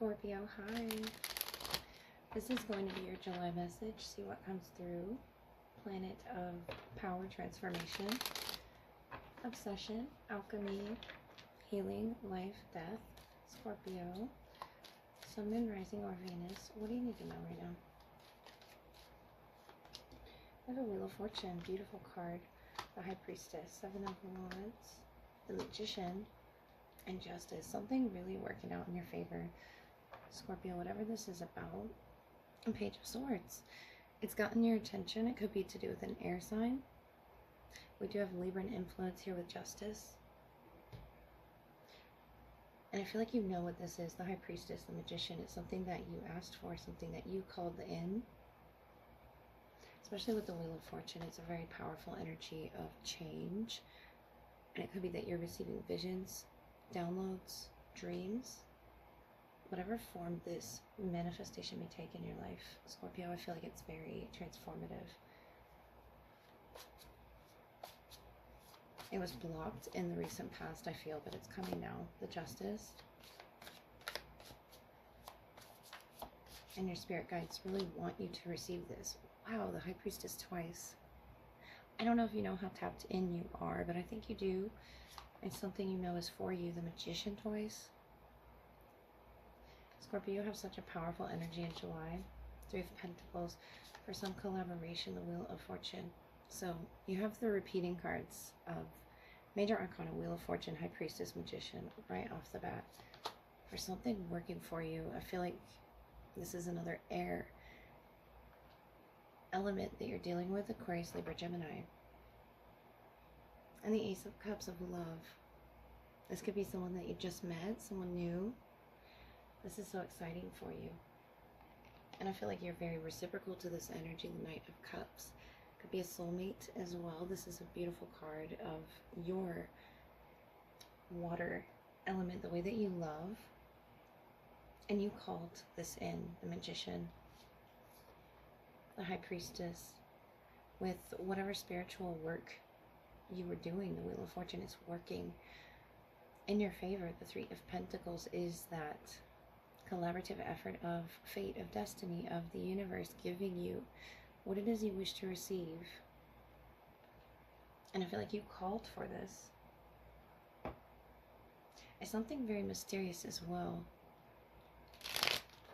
Scorpio, hi. This is going to be your July message. See what comes through. Planet of power, transformation, obsession, alchemy, healing, life, death. Scorpio, Sun, Moon, Rising, or Venus. What do you need to know right now? I have a Wheel of Fortune, beautiful card. The High Priestess, Seven of Wands, the Magician, and Justice. Something really working out in your favor, Scorpio, whatever this is about. A Page of Swords. It's gotten your attention. It could be to do with an air sign. We do have Libran influence here with Justice. And I feel like you know what this is. The High Priestess, the Magician. It's something that you asked for, something that you called in. Especially with the Wheel of Fortune, it's a very powerful energy of change. And it could be that you're receiving visions, downloads, dreams. Whatever form this manifestation may take in your life, Scorpio, I feel like it's very transformative. It was blocked in the recent past, I feel, but it's coming now. The Justice. And your spirit guides really want you to receive this. Wow, the High Priestess twice. I don't know if you know how tapped in you are, but I think you do. It's something you know is for you. The Magician twice. Scorpio, you have such a powerful energy in July. Three of Pentacles. For some collaboration, the Wheel of Fortune. So you have the repeating cards of Major Arcana, Wheel of Fortune, High Priestess, Magician, right off the bat. For something working for you, I feel like this is another air element that you're dealing with, Aquarius, Libra, Gemini. And the Ace of Cups of love. This could be someone that you just met, someone new. This is so exciting for you. And I feel like you're very reciprocal to this energy, the Knight of Cups. Could be a soulmate as well. This is a beautiful card of your water element, the way that you love. And you called this in, the Magician, the High Priestess, with whatever spiritual work you were doing. The Wheel of Fortune is working in your favor. The Three of Pentacles is that collaborative effort of fate, of destiny, of the universe giving you what it is you wish to receive. And I feel like you called for this. It's something very mysterious as well.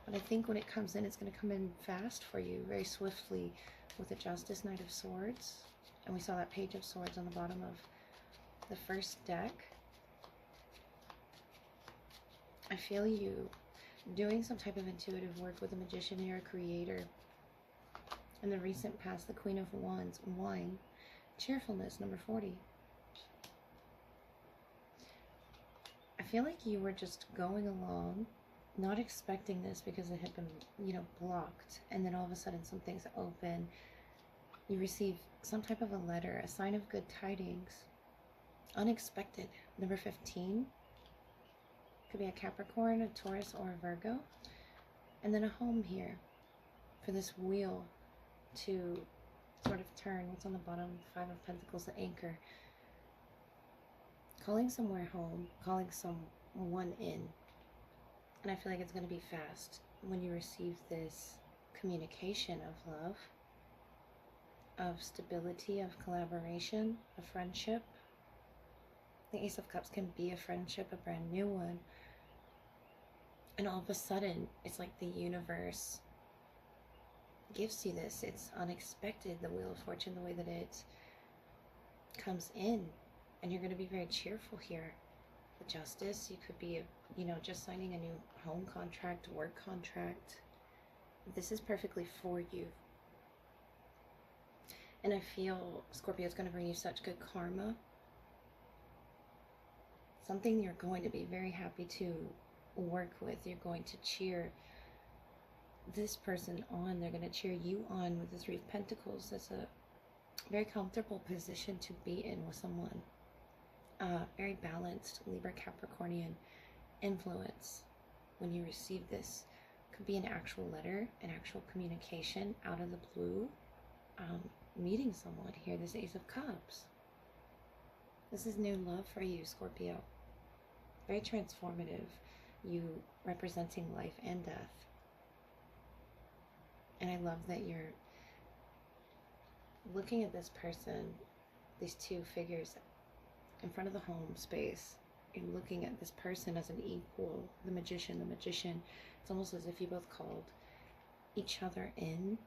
But I think when it comes in, it's going to come in fast for you, very swiftly, with the Justice, Knight of Swords. And we saw that Page of Swords on the bottom of the first deck. I feel you doing some type of intuitive work with a Magician. You're a creator. In the recent past, the Queen of Wands, wine, cheerfulness, number 40. I feel like you were just going along, not expecting this because it had been, blocked. And then all of a sudden something's open. You receive some type of a letter, a sign of good tidings. Unexpected. Number 15. Could be a Capricorn, a Taurus, or a Virgo. And then a home here for this wheel to sort of turn. What's on the bottom? Five of Pentacles, the anchor. Calling somewhere home, calling someone in. And I feel like it's going to be fast when you receive this communication of love, of stability, of collaboration, of friendship. The Ace of Cups can be a friendship, a brand new one. And all of a sudden, it's like the universe gives you this. It's unexpected, the Wheel of Fortune, the way that it comes in. And you're going to be very cheerful here. The Justice, you could be, just signing a new home contract, work contract. This is perfectly for you. And I feel Scorpio is going to bring you such good karma. Something you're going to be very happy to work with. You're going to cheer this person on. They're going to cheer you on with the Three of Pentacles. That's a very comfortable position to be in with someone. Very balanced Libra Capricornian influence when you receive this. Could be an actual letter, an actual communication out of the blue. Meeting someone here, this Ace of Cups. This is new love for you, Scorpio. Very transformative. you representing life and death. And I love that you're looking at this person, these two figures in front of the home space. You're looking at this person as an equal, the magician. It's almost as if you both called each other in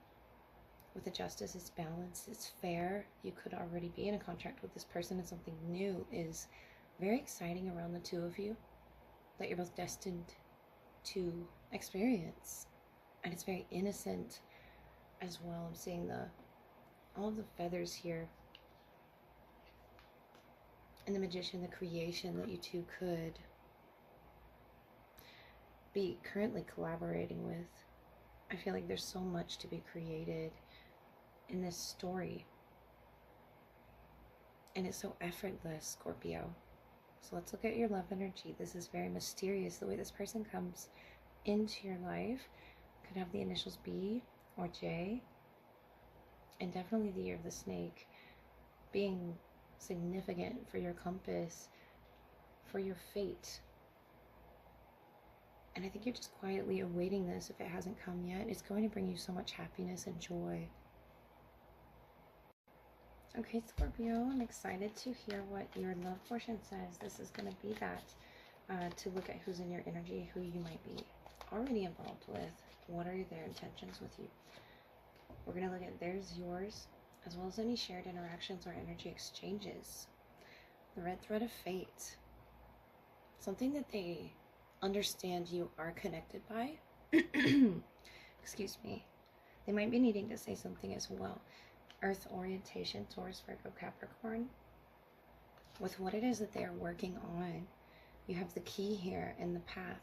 with the justice. It's balanced, it's fair. You could already be in a contract with this person, and something new is very exciting around the two of you that you're both destined to experience. And it's very innocent as well. I'm seeing all of the feathers here. And the magician, the creation that you two could be currently collaborating with. I feel like there's so much to be created in this story. And it's so effortless, Scorpio. So let's look at your love energy. This is very mysterious, the way this person comes into your life. Could have the initials B or J. And definitely the year of the snake being significant for your compass, for your fate. And I think you're just quietly awaiting this. If it hasn't come yet, it's going to bring you so much happiness and joy. Okay, Scorpio, I'm excited to hear what your love portion says. This is going to be that, to look at who's in your energy, who you might be already involved with. What are their intentions with you? We're going to look at theirs, yours, as well as any shared interactions or energy exchanges. The red thread of fate. Something that they understand you are connected by. Excuse me. They might be needing to say something as well. Earth orientation, Taurus, Virgo, Capricorn. With what it is that they are working on, you have the key here in the path.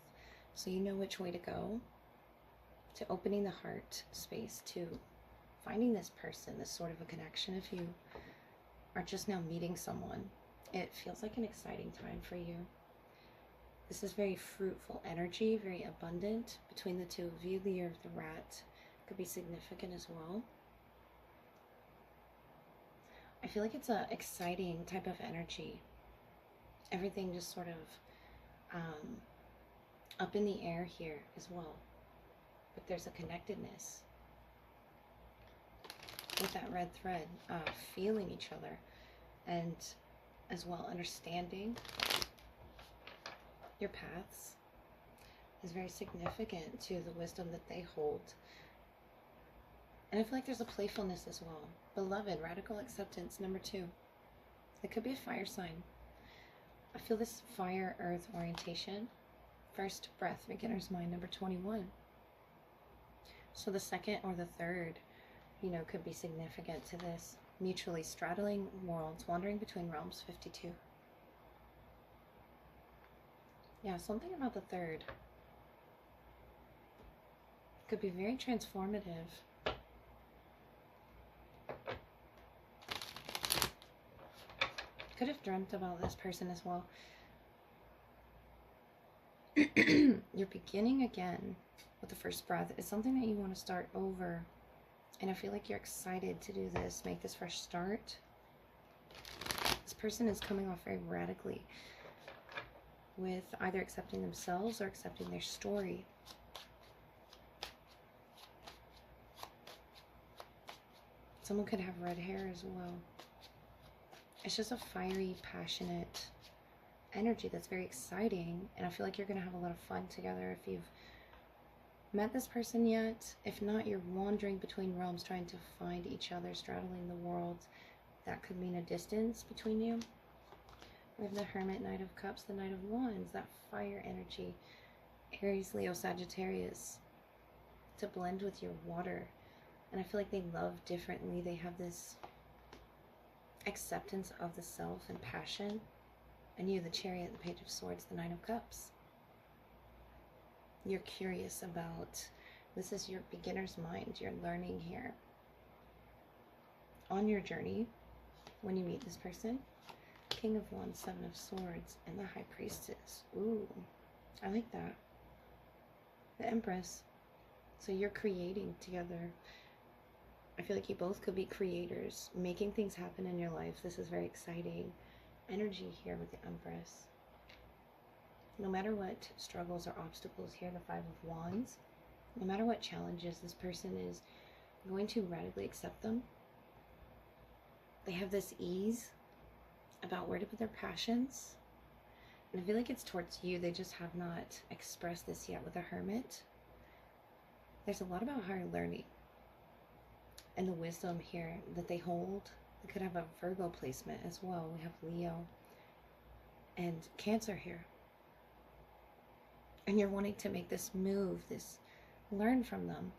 So you know which way to go. To opening the heart space, to finding this person, this sort of a connection. If you are just now meeting someone, it feels like an exciting time for you. This is very fruitful energy, very abundant between the two of you. The year of the rat could be significant as well. I feel like it's an exciting type of energy. Everything just sort of up in the air here as well. But there's a connectedness with that red thread, feeling each other, and as well understanding your paths is very significant to the wisdom that they hold. And I feel like there's a playfulness as well. Beloved, radical acceptance, number 2. It could be a fire sign. I feel this fire earth orientation. First breath, beginner's mind, number 21. So the second or the third, could be significant to this. Mutually straddling worlds, wandering between realms, 52. Yeah, something about the third could be very transformative. Could have dreamt about this person as well. You're beginning again with the first breath. It's something that you want to start over. And I feel like you're excited to do this, make this fresh start. This person is coming off very radically with either accepting themselves or accepting their story. Someone could have red hair as well. It's just a fiery, passionate energy that's very exciting. And I feel like you're going to have a lot of fun together if you've met this person yet. If not, you're wandering between realms trying to find each other, straddling the world. That could mean a distance between you. We have the Hermit, Knight of Cups, the Knight of Wands, that fire energy. Aries, Leo, Sagittarius, to blend with your water. And I feel like they love differently. They have this acceptance of the self and passion. And you, the Chariot, the Page of Swords, the Nine of Cups. You're curious about, this is your beginner's mind. You're learning here. On your journey, when you meet this person, King of Wands, Seven of Swords, and the High Priestess. Ooh, I like that. The Empress. So you're creating together. I feel like you both could be creators, making things happen in your life. This is very exciting energy here with the Empress. No matter what struggles or obstacles here, the Five of Wands, no matter what challenges, this person is going to radically accept them. They have this ease about where to put their passions. And I feel like it's towards you. They just have not expressed this yet with the Hermit. There's a lot about higher learning and the wisdom here that they hold. They could have a Virgo placement as well. We have Leo and Cancer here. And you're wanting to make this move, this learn from them.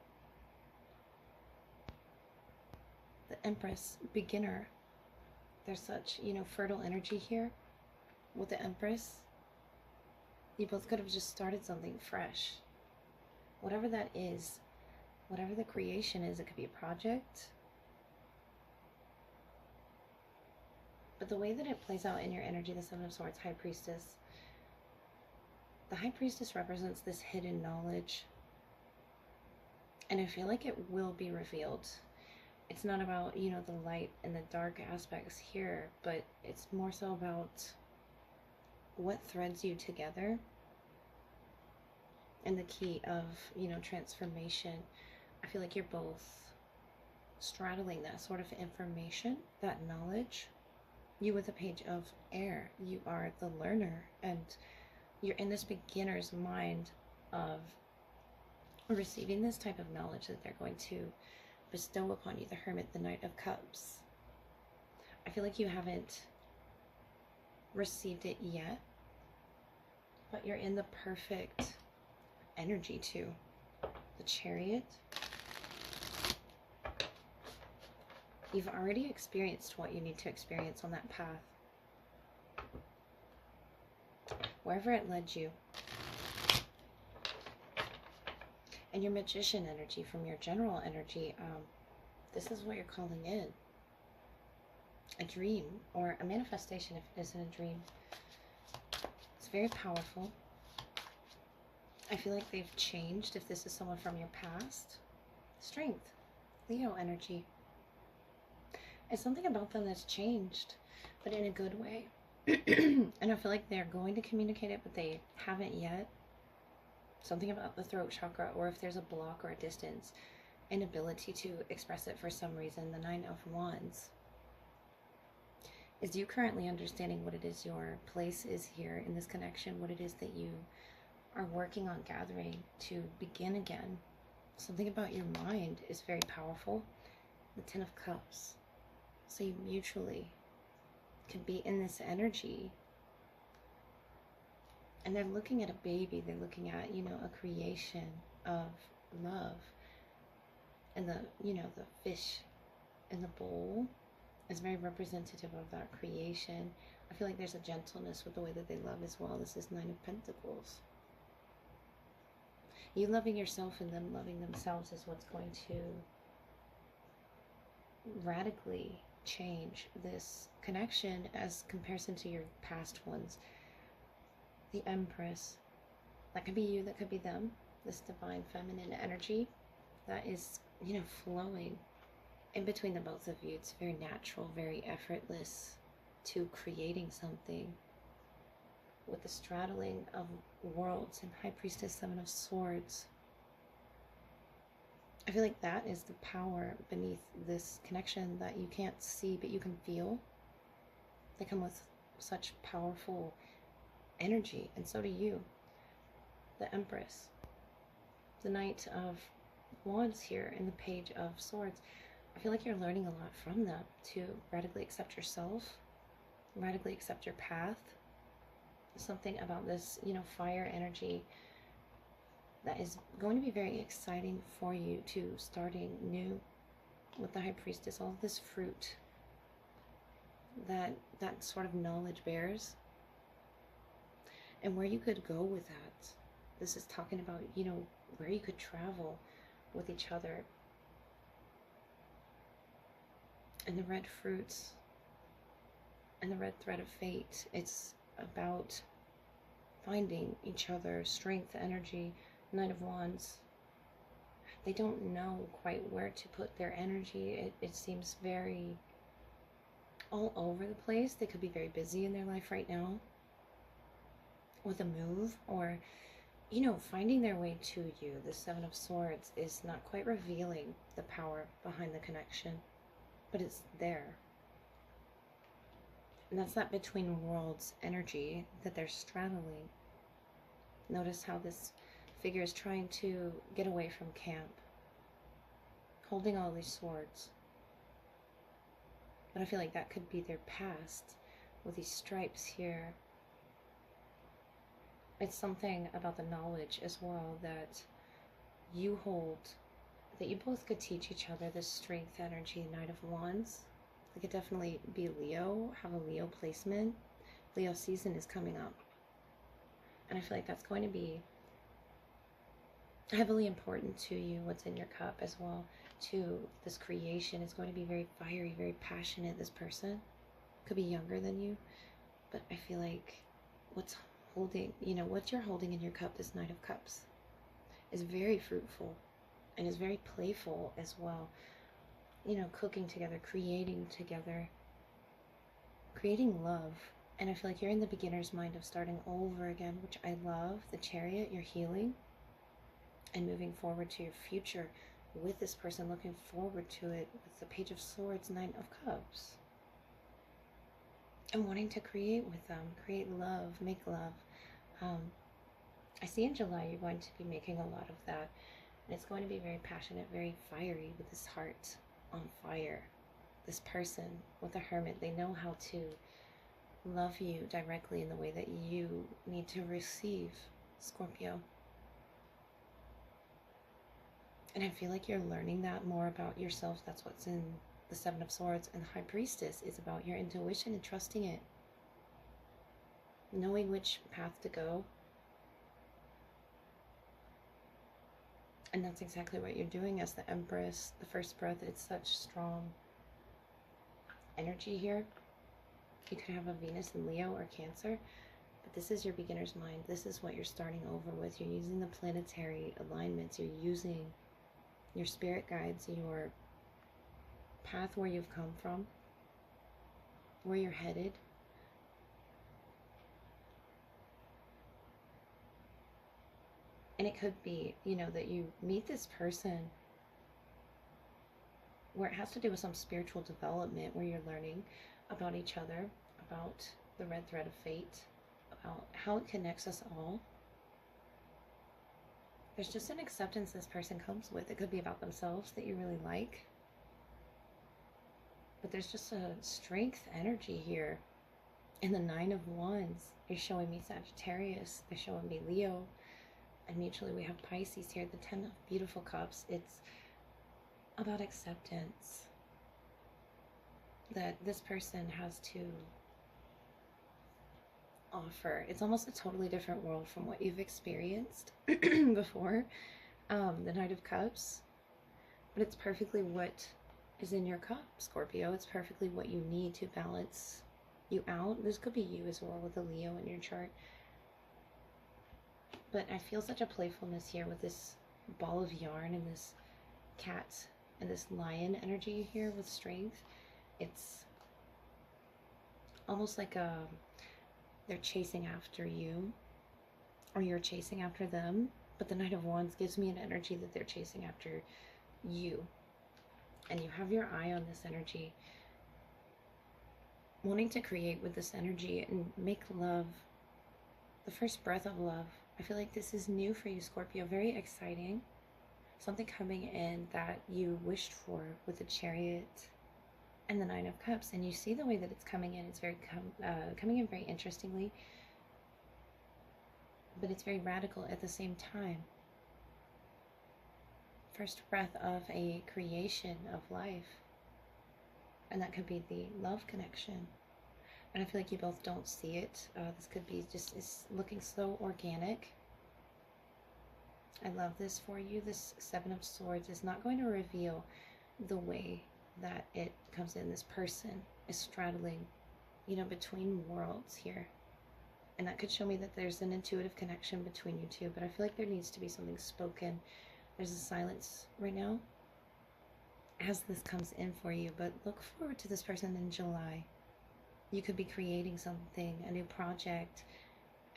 The Empress, beginner. There's such, fertile energy here with the Empress. You both could have just started something fresh. Whatever that is, whatever the creation is, it could be a project. But the way that it plays out in your energy, the Seven of Swords, High Priestess, the High Priestess represents this hidden knowledge. And I feel like it will be revealed. It's not about, the light and the dark aspects here, but it's more so about what threads you together and the key of, transformation. I feel like you're both straddling that sort of information, that knowledge. You with the Page of Air, you are the learner, and you're in this beginner's mind of receiving this type of knowledge that they're going to bestow upon you. The Hermit, the Knight of Cups. I feel like you haven't received it yet, but you're in the perfect energy too. The Chariot. You've already experienced what you need to experience on that path. Wherever it led you. And your Magician energy from your general energy, this is what you're calling in. A dream or a manifestation if it isn't a dream. It's very powerful. I feel like they've changed if this is someone from your past. Strength. Leo energy. It's something about them that's changed, but in a good way. And I feel like they're going to communicate it, but they haven't yet. Something about the throat chakra, or if there's a block or a distance, inability to express it for some reason. The Nine of Wands is you currently understanding what it is your place is here in this connection, what it is that you are working on gathering to begin again. Something about your mind is very powerful. The Ten of Cups. So you mutually can be in this energy. And they're looking at a baby. They're looking at, a creation of love. And the fish in the bowl is very representative of that creation. I feel like there's a gentleness with the way that they love as well. This is Nine of Pentacles. You loving yourself and them loving themselves is what's going to radically change this connection as comparison to your past ones. The Empress. That could be you, that could be them. This divine feminine energy that is, flowing in between the both of you. It's very natural, very effortless to creating something. With the straddling of worlds and High Priestess, Seven of Swords. I feel like that is the power beneath this connection that you can't see, but you can feel. They come with such powerful energy, and so do you. The Empress. The Knight of Wands here, and the Page of Swords. I feel like you're learning a lot from them to radically accept yourself, radically accept your path. Something about this, fire energy that is going to be very exciting for you to starting new with the High Priestess. All of this fruit that sort of knowledge bears, and where you could go with that. This is talking about, where you could travel with each other. And the red fruits and the red thread of fate. It's about finding each other, strength, energy. Knight of Wands. They don't know quite where to put their energy. It seems very all over the place. They could be very busy in their life right now. with a move, or, you know, finding their way to you. The Seven of Swords is not quite revealing the power behind the connection, but it's there. And that's that between worlds energy that they're straddling. Notice how this figure is trying to get away from camp, holding all these swords. But I feel like that could be their past with these stripes here. It's something about the knowledge as well that you hold, that you both could teach each other, this strength energy, Knight of Wands. It could definitely be Leo, have a Leo placement. Leo season is coming up. And I feel like that's going to be heavily important to you, what's in your cup as well. To this creation is going to be very fiery, very passionate. This person could be younger than you, but I feel like what's holding, you know, what you're holding in your cup, this Knight of Cups, is very fruitful and is very playful as well. You know, cooking together, creating together, creating love. And I feel like you're in the beginner's mind of starting over again, which I love. The Chariot, you're healing and moving forward to your future with this person, looking forward to it with the Page of Swords, Nine of Cups. And wanting to create with them, create love, make love. I see in July you're going to be making a lot of that. And it's going to be very passionate, very fiery, with this heart on fire. This person with the Hermit, they know how to love you directly in the way that you need to receive, Scorpio. And I feel like you're learning that more about yourself. That's what's in the Seven of Swords. And the High Priestess is about your intuition and trusting it. Knowing which path to go. And that's exactly what you're doing as the Empress, the First Breath. It's such strong energy here. You could have a Venus in Leo or Cancer. But this is your beginner's mind. This is what you're starting over with. You're using the planetary alignments. You're using your spirit guides, your path where you've come from, where you're headed. And it could be, you know, that you meet this person where it has to do with some spiritual development, where you're learning about each other, about the red thread of fate, about how it connects us all. There's just an acceptance this person comes with. It could be about themselves that you really like. But there's just a strength energy here. In the Nine of Wands, you're showing me Sagittarius. They're showing me Leo. And mutually we have Pisces here. The Ten of Beautiful Cups. It's about acceptance. That this person has to offer. It's almost a totally different world from what you've experienced before. The Knight of Cups. But it's perfectly what is in your cup, Scorpio. It's perfectly what you need to balance you out. This could be you as well with a Leo in your chart. But I feel such a playfulness here with this ball of yarn and this cat and this lion energy here with strength. It's almost like they're chasing after you, or you're chasing after them. But the Knight of Wands gives me an energy that they're chasing after you. And you have your eye on this energy, wanting to create with this energy and make love, the first breath of love. I feel like this is new for you, Scorpio. Very exciting. Something coming in that you wished for with the Chariot and the Nine of Cups. And you see the way that it's coming in. It's very coming in very interestingly. But it's very radical at the same time. First breath of a creation of life. And that could be the love connection. And I feel like you both don't see it. This could be just, it's looking so organic. I love this for you. This Seven of Swords is not going to reveal the way that it comes in. This person is straddling, you know, between worlds here. And that could show me that there's an intuitive connection between you two. But I feel like there needs to be something spoken. There's a silence right now as this comes in for you. But look forward to this person in July. You could be creating something, a new project,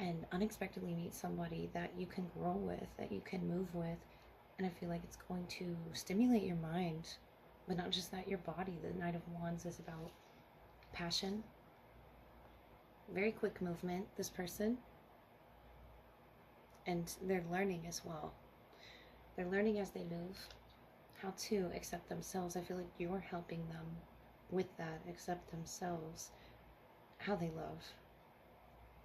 and unexpectedly meet somebody that you can grow with, that you can move with. And I feel like it's going to stimulate your mind, but not just that, your body. The Knight of Wands is about passion, very quick movement, this person, and they're learning as well. They're learning as they move how to accept themselves. I feel like you're helping them with that, accept themselves, how they love.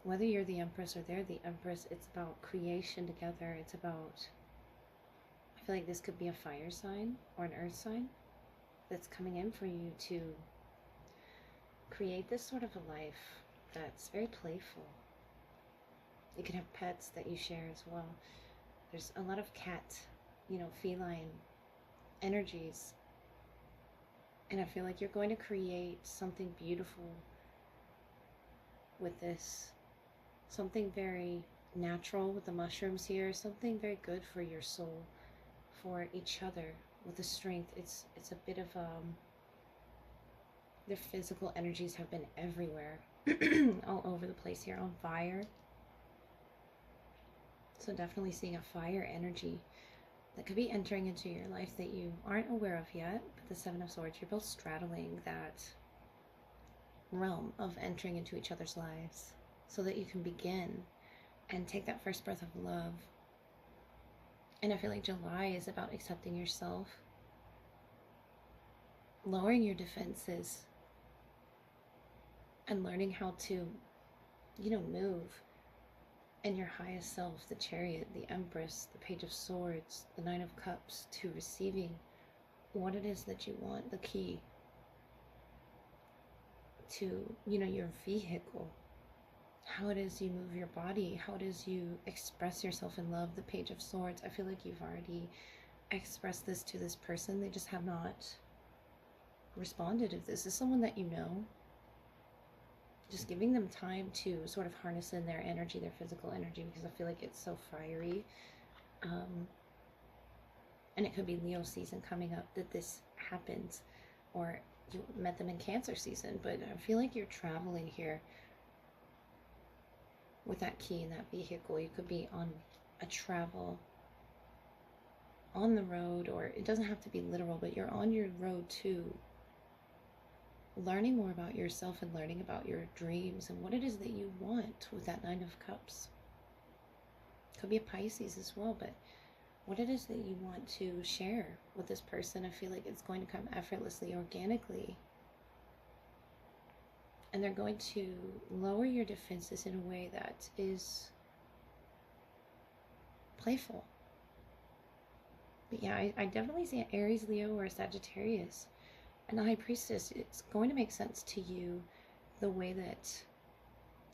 Whether you're the Empress or they're the Empress, it's about creation together. It's about, I feel like this could be a fire sign or an earth sign that's coming in for you to create this sort of a life that's very playful. You can have pets that you share as well. There's a lot of cat, feline energies. And I feel like you're going to create something beautiful with this. Something very natural with the mushrooms here. Something very good for your soul, for each other, with the strength. It's a bit of their physical energies have been everywhere. All over the place here, on fire. So definitely seeing a fire energy that could be entering into your life that you aren't aware of yet. But the Seven of Swords, you're both straddling that realm of entering into each other's lives so that you can begin and take that first breath of love. And I feel like July is about accepting yourself, lowering your defenses, and learning how to, move in your highest self, the Chariot, the Empress, the Page of Swords, the Nine of Cups, to receiving what it is that you want, the key to, your vehicle, how it is you move your body, how it is you express yourself in love, the Page of Swords. I feel like you've already expressed this to this person. They just have not responded. If this is someone that you know, just giving them time to sort of harness in their energy, their physical energy, because I feel like it's so fiery. And it could be Leo season coming up that this happens, or you met them in Cancer season, but I feel like you're traveling here with that key in that vehicle. You could be on a travel, on the road, or it doesn't have to be literal, but you're on your road to learning more about yourself and learning about your dreams and what it is that you want with that Nine of Cups. Could be a Pisces as well, but what it is that you want to share with this person, I feel like it's going to come effortlessly, organically. And they're going to lower your defenses in a way that is playful. But yeah, I definitely see an Aries, Leo, or a Sagittarius. And the High Priestess, it's going to make sense to you the way that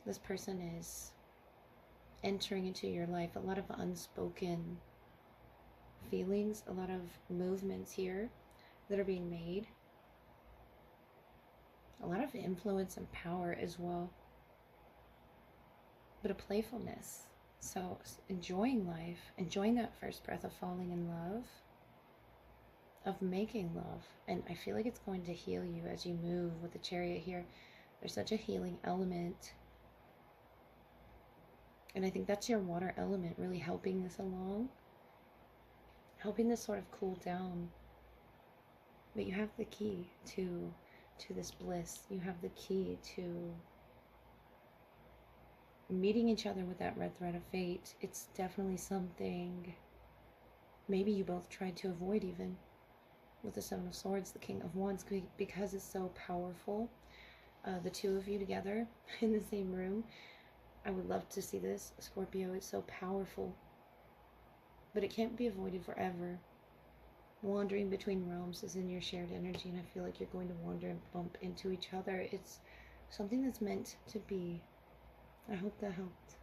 this person is entering into your life. A lot of unspoken feelings, a lot of movements here that are being made. A lot of influence and power as well. But a playfulness. So enjoying life, enjoying that first breath of falling in love, of making love. And I feel like it's going to heal you as you move with the Chariot here. There's such a healing element. And I think that's your water element really helping this along. Helping this sort of cool down. But you have the key to this bliss. You have the key to meeting each other with that red thread of fate. It's definitely something maybe you both tried to avoid even. With the Seven of Swords, the King of Wands, because it's so powerful. The two of you together in the same room. I would love to see this. Scorpio, it's so powerful. But it can't be avoided forever. Wandering between realms is in your shared energy, and I feel like you're going to wander and bump into each other. It's something that's meant to be. I hope that helped.